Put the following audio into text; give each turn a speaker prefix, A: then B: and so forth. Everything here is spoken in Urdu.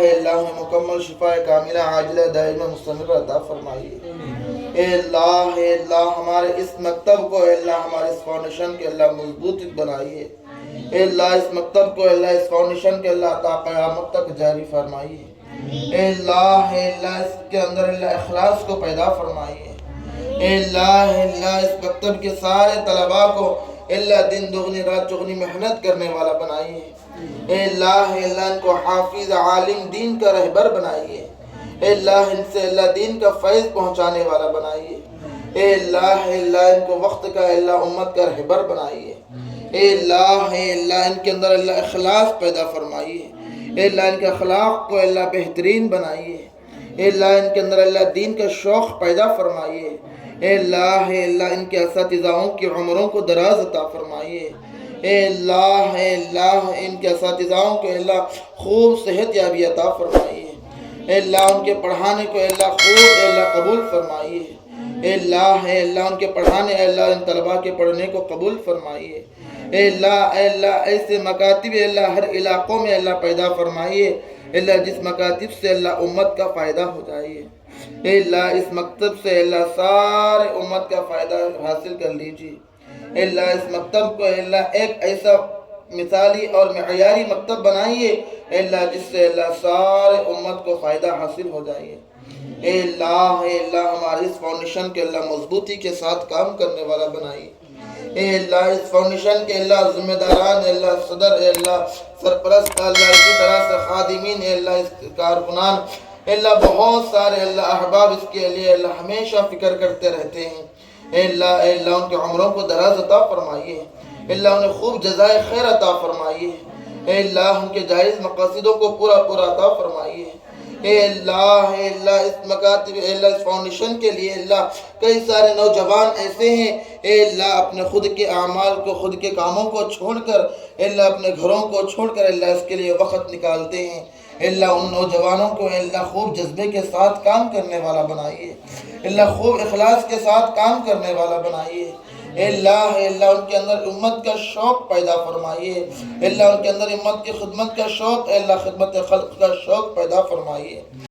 A: اللہ انہیں مکمل شفا کاملہ عاجلہ دائمہ مستمرہ عطا فرمائیے۔ اے اللہ ہمارے اس مکتب کو اے اللہ ہمارے اس فاؤنڈیشن کے اللہ مضبوط بنائیے۔ اے اللہ اس مکتب کو اے اللہ اس فاؤنڈیشن کے اللہ تا قیامت تک جاری فرمائیے۔ اے اللہ اس کے اندر اللہ اخلاص کو پیدا فرمائیے۔ اے اللہ اس مکتب کے سارے طلباء کو اللہ دن دگنی رات چگنی محنت کرنے والا بنائیے۔ اے اللہ ان کو حافظ عالم دین کا رہبر بنائیے۔ اے اللہ ان سے اللہ دین کا فیض پہنچانے والا بنائیے۔ اے اللہ ان کو وقت کا اللہ امت کا رہبر بنائیے۔ اے اللہ ان کے اندر اللہ اخلاص پیدا فرمائیے۔ اے اللہ ان کے اخلاق کو اللہ بہترین بنائیے۔ اے اللہ ان کے اندر اللہ دین کا شوق پیدا فرمائیے۔ اے اللہ ان کے اساتذاؤں کی عمروں کو دراز عطا فرمائیے۔ اے اللہ ان کے اساتذاؤں کو اللہ خوب صحت یابی عطا فرمائیے۔ اے اللہ ان کے پڑھانے کو اللہ خوب اللہ قبول فرمائیے۔ اے اللہ ان کے پڑھانے اے اللہ ان طلباء کے پڑھنے کو قبول فرمائیے۔ اے اللہ ایسے مکاتب اللہ ہر علاقوں میں اللہ پیدا فرمائیے۔ اے اللہ جس مکاتب سے اللہ امت کا فائدہ ہو جائیے۔ اے اللہ اس مکتب سے اللہ سارے امت کا فائدہ حاصل کر لیجیے۔ اے اللہ اس مکتب کو اے اللہ ایک ایسا مثالی اور معیاری مکتب بنائیے اے اللہ جس سے اللہ سارے امت کو فائدہ حاصل ہو جائیے۔ اے اللہ ہمارے اس فاؤنڈیشن کے اللہ مضبوطی کے ساتھ کام کرنے والا بنائیے۔ اے اللہ اس فاؤنڈیشن کے اللہ ذمہ داران اے اللہ صدر اے اللہ سرپرست اللہ اسی طرح سے خادمین اے اللہ اس کارکنان اے اللہ بہت سارے اللہ احباب اس کے لیے اللہ ہمیشہ فکر کرتے رہتے ہیں۔ اے اللہ ان کے عمروں کو دراز عطا فرمائیے۔ اے اللہ انہیں خوب جزائے خیر عطا فرمائیے۔ اے اللہ ان کے جائز مقاصدوں کو پورا عطا فرمائیے۔ اے اللہ اس مکاتب اے اللہ اس فاؤنڈیشن کے لیے اللہ کئی سارے نوجوان ایسے ہیں اے اللہ اپنے خود کے اعمال کو خود کے کاموں کو چھوڑ کر اے اللہ اپنے گھروں کو چھوڑ کر اللہ اس کے لیے وقت نکالتے ہیں۔ اے اللہ ان نوجوانوں کو اے اللہ خوب جذبے کے ساتھ کام کرنے والا بنائیے۔ اے اللہ خوب اخلاص کے ساتھ کام کرنے والا بنائیے۔ اے اللہ ان کے اندر امت کا شوق پیدا فرمائیے۔ اے اللہ ان کے اندر امت کی خدمت کا شوق اے اللہ خدمت خلق کا شوق پیدا فرمائیے۔